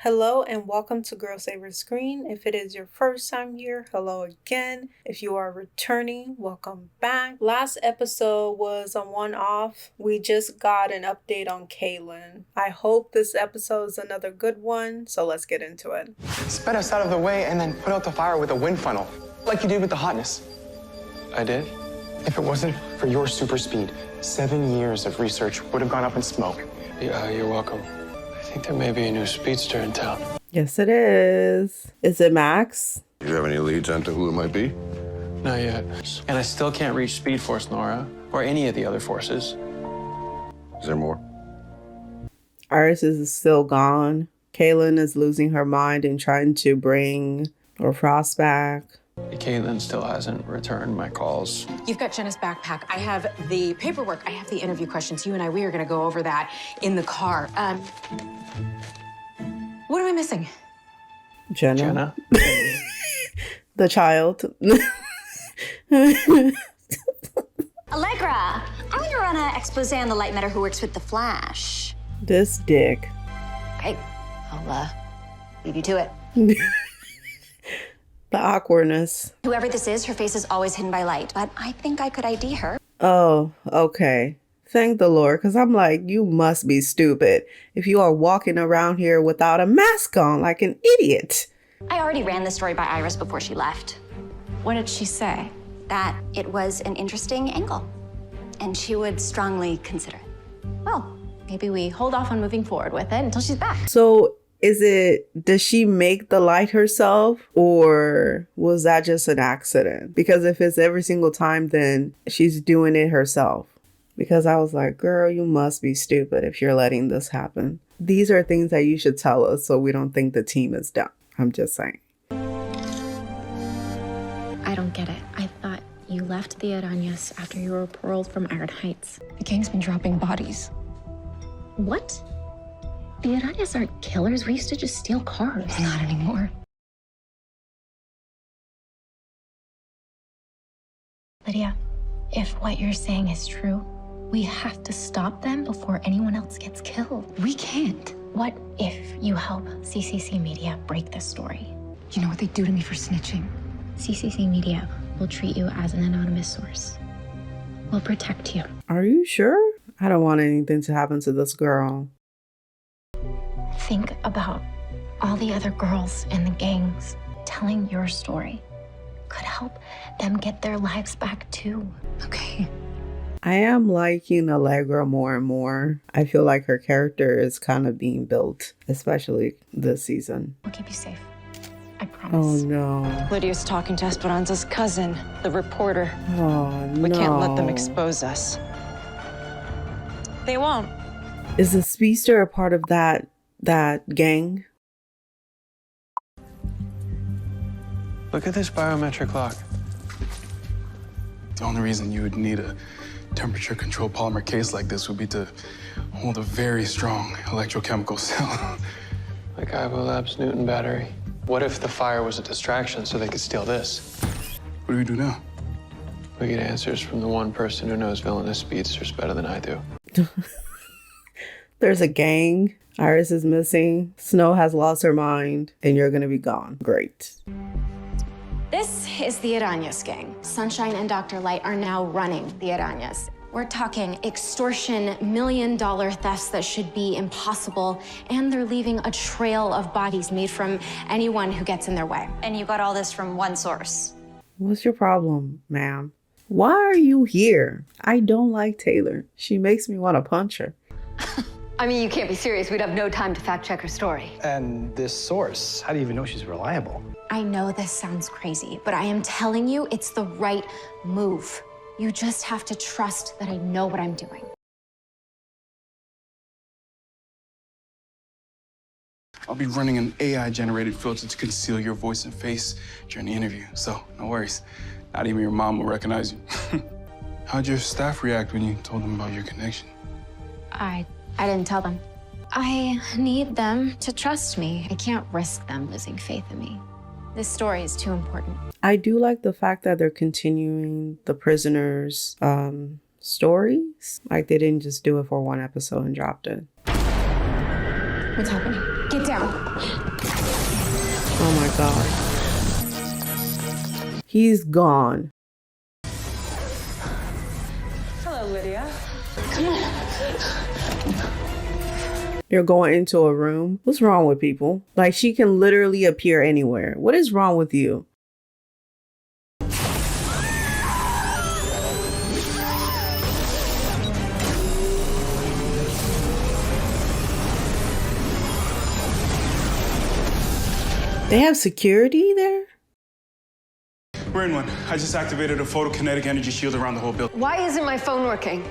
Hello and welcome to Girl Saver Screen. If it is your first time here, hello again. If you are returning, welcome back. Last episode was a one-off. We just got an update on Kaytlyn. I hope this episode is another good one, so let's get into it. Sped us out of the way and then put out the fire with a wind funnel, like you did with the hotness. I did? If it wasn't for your super speed, 7 years of research would have gone up in smoke. Yeah, you're welcome. I think there may be a new speedster in town. Yes, it is. Is it Max? Do you have any leads onto who it might be? Not yet. And I still can't reach Speed Force Nora, or any of the other forces. Is there more? Iris is still gone. Kaytlyn is losing her mind and trying to bring Frost back. Kaytlyn still hasn't returned my calls. You've got Jenna's backpack. I have the paperwork. I have the interview questions. You and I, we are going to go over that in the car. What am I missing? Jenna? The child. Allegra, I want to run an expose on the light matter who works with the Flash. This dick. Okay, I'll leave you to it. The awkwardness. Whoever this is, her face is always hidden by light, but I think I could ID her. Oh, okay. Thank the Lord, because I'm like, you must be stupid if you are walking around here without a mask on like an idiot. I already ran the story by Iris before she left. What did she say? That it was an interesting angle, and she would strongly consider it. Well, maybe we hold off on moving forward with it until she's back. So does she make the light herself, or was that just an accident? Because if it's every single time, then she's doing it herself. Because I was like, girl, you must be stupid if you're letting this happen. These are things that you should tell us so we don't think the team is done. I'm just saying. I don't get it. I thought you left the Arañas after you were paroled from Iron Heights. The gang's been dropping bodies. What? The Arañas aren't killers. We used to just steal cars. Not anymore. Lydia, if what you're saying is true, we have to stop them before anyone else gets killed. We can't. What if you help CCC Media break this story? You know what they do to me for snitching? CCC Media will treat you as an anonymous source. We'll protect you. Are you sure? I don't want anything to happen to this girl. Think about all the other girls in the gangs. Telling your story could help them get their lives back too. Okay. I am liking Allegra more and more. I feel like her character is kind of being built, especially this season. We'll keep you safe. I Oh promise. no. Lydia's talking to Esperanza's cousin, the reporter. Oh no. We can't let them expose us. They won't. Is the speedster a part of that gang? Look at this biometric clock. The only reason you would need a temperature-controlled polymer case like this would be to hold a very strong electrochemical cell. Like Ivo Labs' Newton battery. What if the fire was a distraction so they could steal this? What do we do now? We get answers from the one person who knows villainous speedsters better than I do. There's a gang. Iris is missing. Snow has lost her mind, and you're gonna be gone. Great. This is the Arañas gang. Sunshine and Dr. Light are now running the Arañas. We're talking extortion, million-dollar thefts that should be impossible, And they're leaving a trail of bodies made from anyone who gets in their way. and you got all this from one source. What's your problem, ma'am? Why are you here? I don't like Taylor. She makes me want to punch her. I mean, you can't be serious. We'd have no time to fact check her story. And this source, how do you even know she's reliable? I know this sounds crazy, but I am telling you, it's the right move. You just have to trust that I know what I'm doing. I'll be running an AI-generated filter to conceal your voice and face during the interview, so no worries. Not even your mom will recognize you. How'd your staff react when you told them about your connection? I didn't tell them. I need them to trust me. I can't risk them losing faith in me. This story is too important. I do like the fact that they're continuing the prisoners' stories. Like they didn't just do it for one episode and dropped it. What's happening? Get down. Oh my God. He's gone. Hello, Lydia. Come on. You're going into a room? What's wrong with people? Like, she can literally appear anywhere. What is wrong with you? They have security there? We're in one. I just activated a photokinetic energy shield around the whole building. Why isn't my phone working?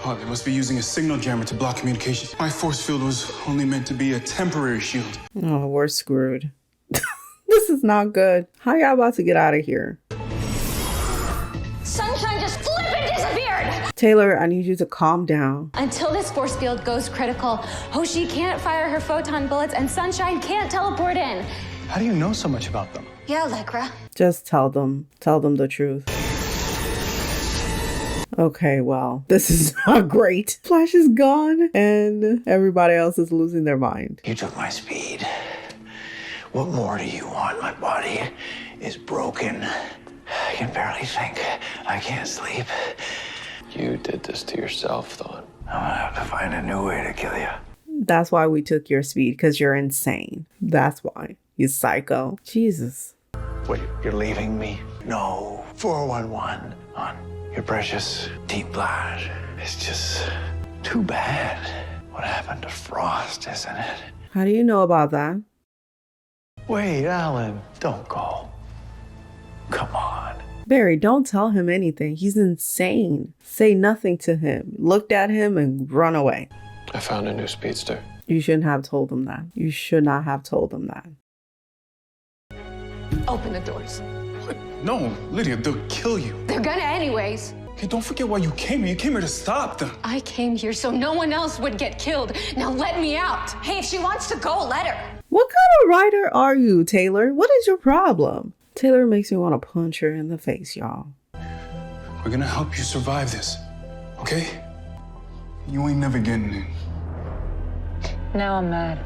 Oh, they must be using a signal jammer to block communication. My force field was only meant to be a temporary shield. Oh, we're screwed. This is not good. How y'all about to get out of here? Sunshine just flippin' disappeared! Taylor, I need you to calm down. Until this force field goes critical, Hoshi can't fire her photon bullets and Sunshine can't teleport in. How do you know so much about them? Yeah, Allegra. Just tell them the truth. Okay, well, this is not great. Flash is gone and everybody else is losing their mind. You took my speed. What more do you want? My body is broken. I can barely think. I can't sleep. You did this to yourself, Thawne. I'm gonna have to find a new way to kill you. That's why we took your speed, because you're insane. That's why. You psycho. Jesus. What, you're leaving me? No. 411 on your precious deep blood. It's just too bad. What happened to Frost, isn't it? How do you know about that? Wait, Alan, don't go. Come on. Barry, don't tell him anything. He's insane. Say nothing to him. Looked at him and run away. I found a new speedster. You shouldn't have told him that. You should not have told him that. Open the doors. What? No, Lydia, they'll kill you. They're gonna anyways. Hey, don't forget why you came here. You came here to stop them. I came here so no one else would get killed. Now let me out. Hey, if she wants to go, let her. What kind of writer are you, Taylor? What is your problem? Taylor makes me want to punch her in the face, y'all. We're gonna help you survive this, okay? You ain't never getting in. Now I'm mad.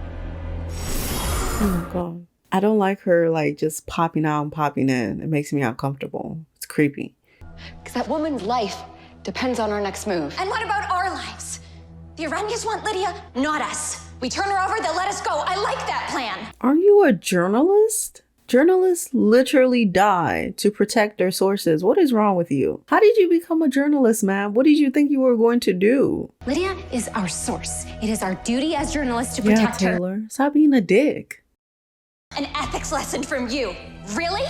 Oh my God. I don't like her like just popping out and popping in. It makes me uncomfortable. It's creepy. Because that woman's life depends on our next move. And what about our lives? The Iranians want Lydia, not us. We turn her over, they'll let us go. I like that plan. Are you a journalist? Journalists literally die to protect their sources. What is wrong with you? How did you become a journalist, ma'am? What did you think you were going to do? Lydia is our source. It is our duty as journalists to protect her. Taylor, stop being a dick. An ethics lesson from you. Really?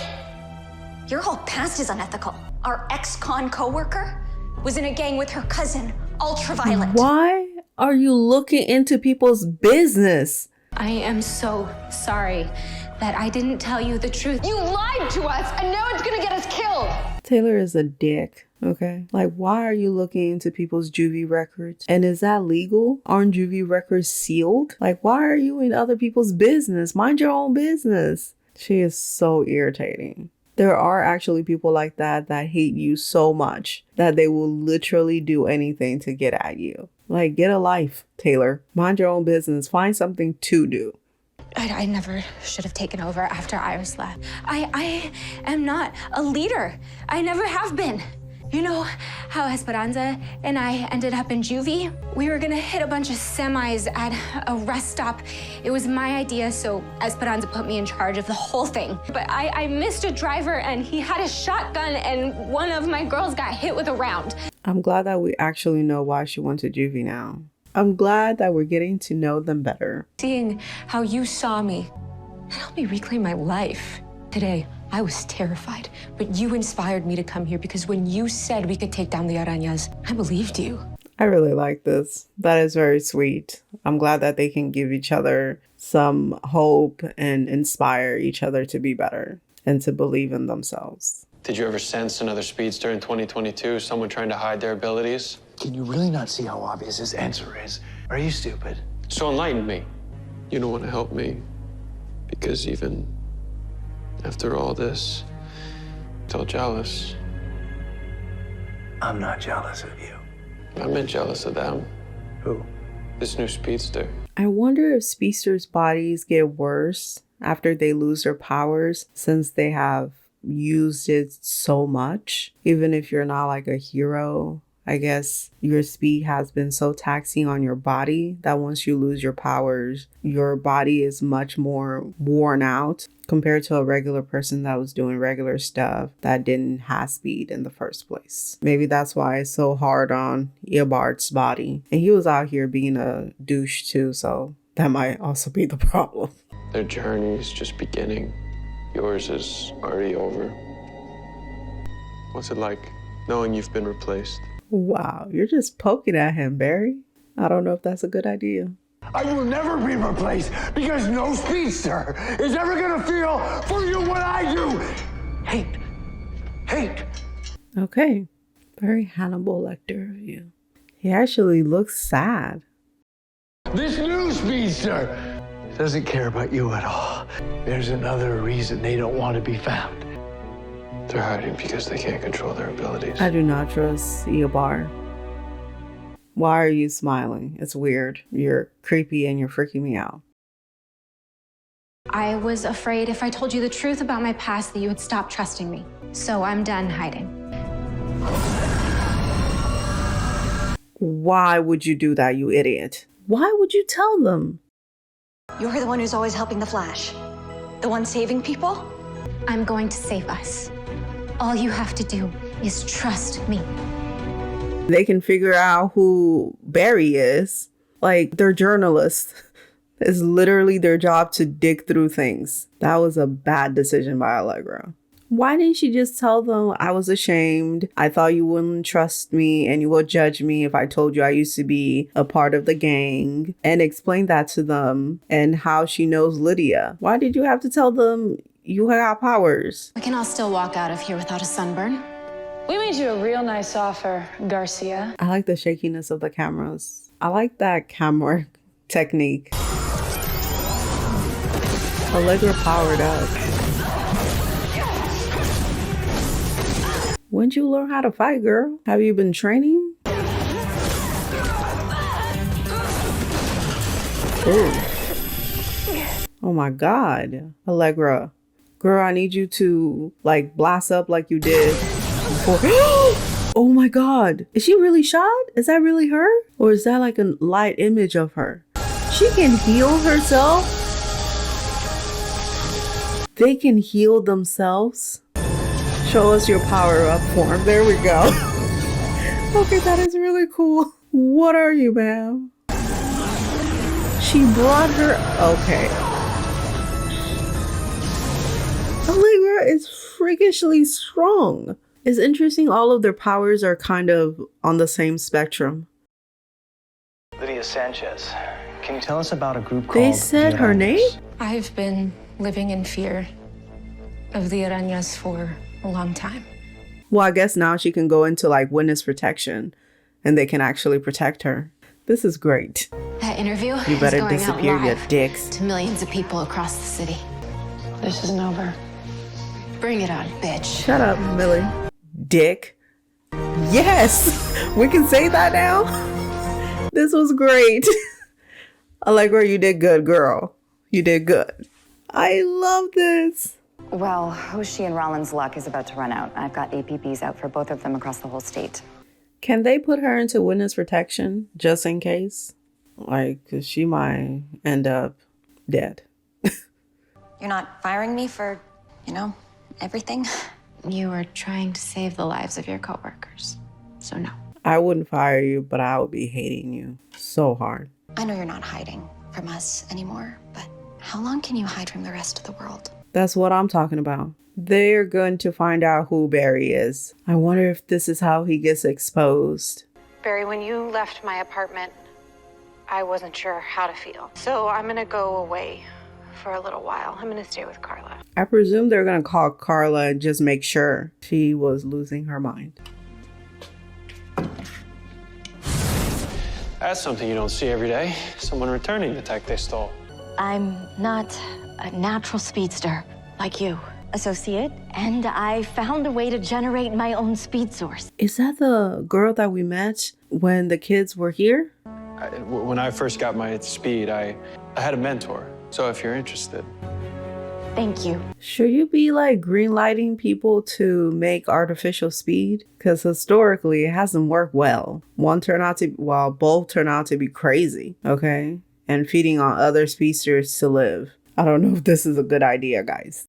Your whole past is unethical. Our ex-con co-worker was in a gang with her cousin, ultraviolet. Why are you looking into people's business? I am so sorry that I didn't tell you the truth. You lied to us, and now it's gonna get us killed. Taylor is a dick, okay? Like, why are you looking into people's juvie records? And is that legal? Aren't juvie records sealed? Like, why are you in other people's business? Mind your own business. She is so irritating. There are actually people like that hate you so much that they will literally do anything to get at you. Like, get a life, Taylor. Mind your own business. Find something to do. I never should have taken over after Iris left. I am not a leader. I never have been. You know how Esperanza and I ended up in juvie? We were gonna hit a bunch of semis at a rest stop. It was my idea, so Esperanza put me in charge of the whole thing. But I missed a driver and he had a shotgun and one of my girls got hit with a round. I'm glad that we actually know why she went to juvie now. I'm glad that we're getting to know them better. Seeing how you saw me helped me reclaim my life. Today, I was terrified, but you inspired me to come here because when you said we could take down the Arañas, I believed you. I really like this. That is very sweet. I'm glad that they can give each other some hope and inspire each other to be better and to believe in themselves. Did you ever sense another speedster in 2022? Someone trying to hide their abilities? Can you really not see how obvious his answer is? Are you stupid? So enlighten me. You don't want to help me because even after all this, I'm still jealous. I'm not jealous of you. I meant jealous of them. Who? This new speedster. I wonder if speedsters' bodies get worse after they lose their powers, since they have used it so much. Even if you're not like a hero, I guess your speed has been so taxing on your body that once you lose your powers, your body is much more worn out compared to a regular person that was doing regular stuff that didn't have speed in the first place. Maybe that's why it's so hard on Eobard's body. And he was out here being a douche too, so that might also be the problem. Their journey is just beginning. Yours is already over. What's it like knowing you've been replaced? Wow, you're just poking at him, Barry. I don't know if that's a good idea. I will never be replaced because no speedster is ever gonna feel for you what I do. Hate. Hate. Okay, very Hannibal Lecter of you. He actually looks sad. This new speedster doesn't care about you at all. There's another reason they don't want to be found. They're hiding because they can't control their abilities. I do not trust Eobard. Why are you smiling? It's weird. You're creepy and you're freaking me out. I was afraid if I told you the truth about my past that you would stop trusting me. So I'm done hiding. Why would you do that, you idiot? Why would you tell them? You're the one who's always helping the Flash. The one saving people? I'm going to save us. All you have to do is trust me. They can figure out who Barry is. Like, they're journalists. It's literally their job to dig through things. That was a bad decision by Allegra. Why didn't she just tell them I was ashamed? I thought you wouldn't trust me and you would judge me if I told you I used to be a part of the gang, and explain that to them, and how she knows Lydia. Why did you have to tell them you got powers? We can all still walk out of here without a sunburn. We made you a real nice offer, Garcia. I like the shakiness of the cameras. I like that camera technique. Allegra powered up. When'd you learn how to fight, girl? Have you been training? Ooh. Oh my God. Allegra. Girl, I need you to like blast up like you did before. Oh my God. Is she really shot? Is that really her? Or is that like a light image of her? She can heal herself. They can heal themselves. Show us your power up form. There we go. Okay, that is really cool. What are you, ma'am? She brought her. Okay. Allegra is freakishly strong. It's interesting, all of their powers are kind of on the same spectrum. Lydia Sanchez, can you tell us about a group called... They said her name? I've been living in fear of the Arañas for a long time. Well, I guess now she can go into like witness protection and they can actually protect her. This is great. That interview You better is going disappear, out you live dicks. to millions of people across the city. This isn't over. Bring it on, bitch. Shut up, Millie. Dick. Yes! We can say that now? This was great. Allegra, you did good, girl. You did good. I love this. Well, Hoshi and Rollins' luck is about to run out. I've got APBs out for both of them across the whole state. Can they put her into witness protection just in case? Like, 'cause she might end up dead. You're not firing me for, everything? You were trying to save the lives of your coworkers, so no. I wouldn't fire you, but I would be hating you so hard. I know you're not hiding from us anymore, but how long can you hide from the rest of the world? That's what I'm talking about. They're going to find out who Barry is. I wonder if this is how he gets exposed. Barry, when you left my apartment, I wasn't sure how to feel. So I'm gonna go away for a little while. I'm gonna stay with Carla. I presume they're going to call Carla and just make sure she was losing her mind. That's something you don't see every day. Someone returning the tech they stole. I'm not a natural speedster like you, associate, and I found a way to generate my own speed source. Is that the girl that we met when the kids were here? When I first got my speed, I had a mentor. So if you're interested. Thank you. Should you be like green lighting people to make artificial speed? Because historically it hasn't worked well. Both turn out to be crazy, okay? And feeding on other speedsters to live. I don't know if this is a good idea, guys.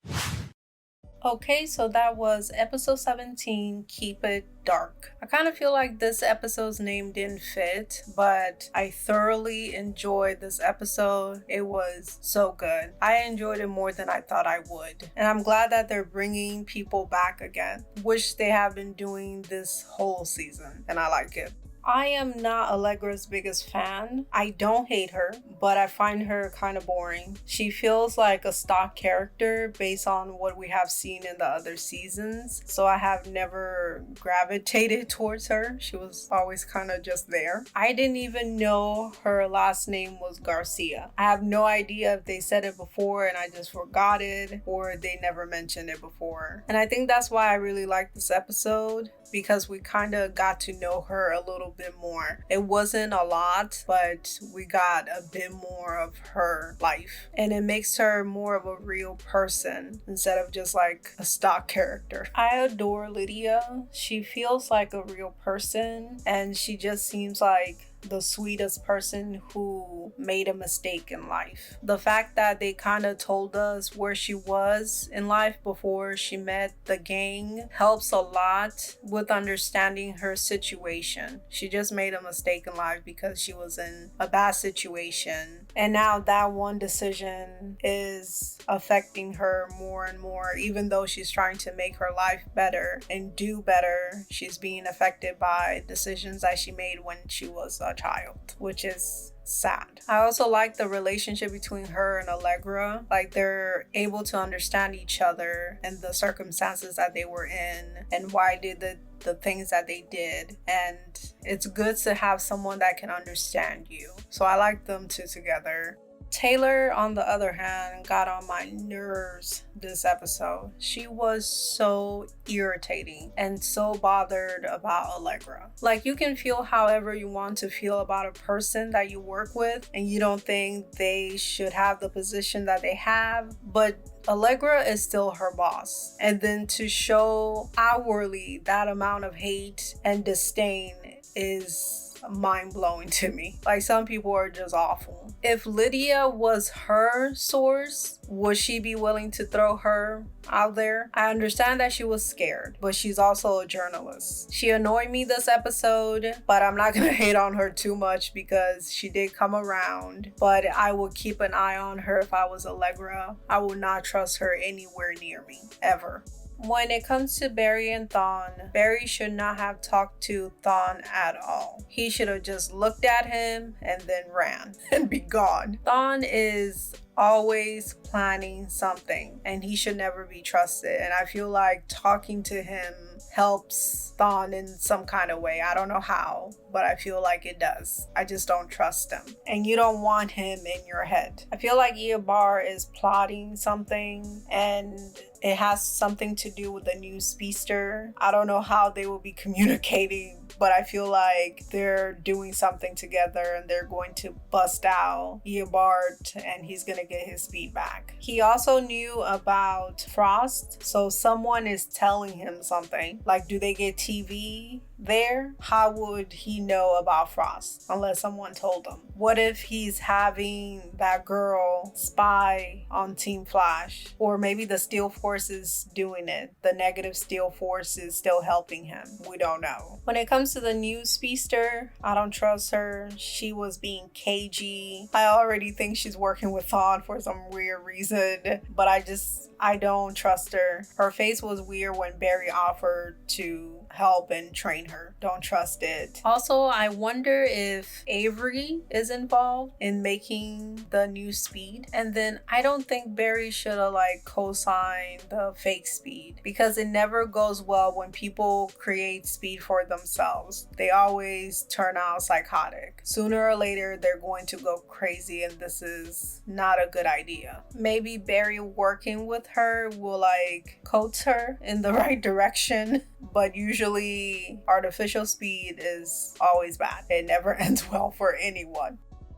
Okay, so that was episode 17, Keep It Dark. I kind of feel like this episode's name didn't fit, but I thoroughly enjoyed this episode. It was so good. I enjoyed it more than I thought I would. And I'm glad that they're bringing people back again, which they have been doing this whole season, and I like it. I am not Allegra's biggest fan. I don't hate her, but I find her kind of boring. She feels like a stock character based on what we have seen in the other seasons, so I have never gravitated towards her. She was always kind of just there. I didn't even know her last name was Garcia. I have no idea if they said it before and I just forgot it, or they never mentioned it before. And I think that's why I really like this episode, because we kind of got to know her a little bit more. It wasn't a lot, but we got a bit more of her life. And it makes her more of a real person instead of just like a stock character. I adore Lydia. She feels like a real person, and she just seems like the sweetest person who made a mistake in life. The fact that they kind of told us where she was in life before she met the gang helps a lot with understanding her situation. She just made a mistake in life because she was in a bad situation, and now that one decision is affecting her more and more. Even though she's trying to make her life better and do better, she's being affected by decisions that she made when she was a child, which is sad. I also like the relationship between her and Allegra. Like, they're able to understand each other and the circumstances that they were in and why they did the things that they did, and it's good to have someone that can understand you. So I like them two together. Taylor, on the other hand, got on my nerves this episode. She was so irritating and so bothered about Allegra. Like, you can feel however you want to feel about a person that you work with, and you don't think they should have the position that they have, but Allegra is still her boss. And then to show outwardly that amount of hate and disdain is mind-blowing to me. Like, some people are just awful. If Lydia was her source, would she be willing to throw her out there? I understand that she was scared, but she's also a journalist. She annoyed me this episode, but I'm not gonna hate on her too much because she did come around. But I would keep an eye on her if I was Allegra. I would not trust her anywhere near me, ever. When it comes to Barry and Thawne, Barry should not have talked to Thawne at all. He should have just looked at him and then ran and be gone. Thawne is always planning something, and he should never be trusted. And I feel like talking to him helps Thawne in some kind of way. I don't know how, but I feel like it does. I just don't trust him. And you don't want him in your head. I feel like Eobard is plotting something, and it has something to do with the new speedster. I don't know how they will be communicating, but I feel like they're doing something together and they're going to bust out Eobard and he's gonna get his speed back. He also knew about Frost, so someone is telling him something. Like, do they get TV there? How would he know about Frost unless someone told him? What if he's having that girl spy on Team Flash? Or maybe the Steel Force is doing it. The negative Steel Force is still helping him. We don't know. When it comes to the new speedster, I don't trust her. She was being cagey. I already think she's working with Thawne for some weird reason, but I don't trust her. Her face was weird when Barry offered to help and train her. Don't trust it. Also, I wonder if Avery is involved in making the new speed. And then I don't think Barry should have co-signed the fake speed, because it never goes well when people create speed for themselves. They always turn out psychotic. Sooner or later, they're going to go crazy, and this is not a good idea. Maybe Barry working with her will coach her in the right direction, but usually Usually artificial speed is always bad. It never ends well for anyone.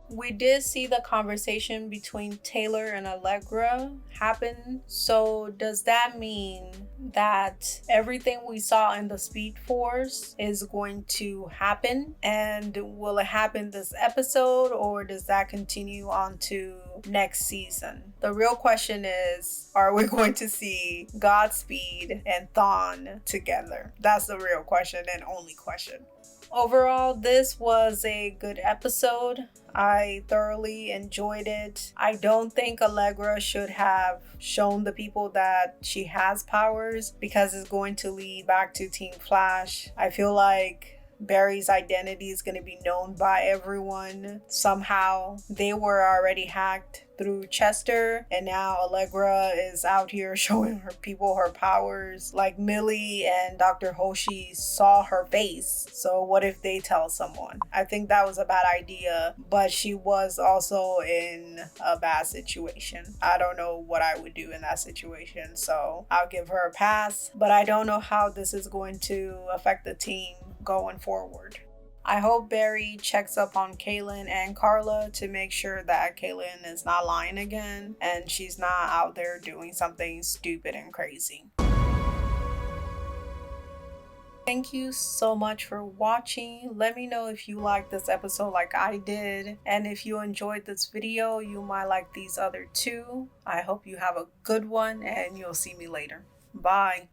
We did see the conversation between Taylor and Allegra happen. So does that mean that everything we saw in the Speed Force is going to happen? And will it happen this episode, or does that continue on to next season? The real question is, are we going to see Godspeed and Thawne together? That's the real question and only question. Overall, this was a good episode. I thoroughly enjoyed it. I don't think Allegra should have shown the people that she has powers, because it's going to lead back to Team Flash. I feel like Barry's identity is going to be known by everyone somehow. They were already hacked through Chester, and now Allegra is out here showing her people her powers. Like Millie and Dr. Hoshi saw her face, so what if they tell someone? I think that was a bad idea, but she was also in a bad situation. I don't know what I would do in that situation, so I'll give her a pass, but I don't know how this is going to affect the team going forward. I hope Barry checks up on Kaitlyn and Carla to make sure that Kaitlyn is not lying again and she's not out there doing something stupid and crazy. Thank you so much for watching. Let me know if you liked this episode like I did, and if you enjoyed this video, you might like these other two. I hope you have a good one, and you'll see me later. Bye.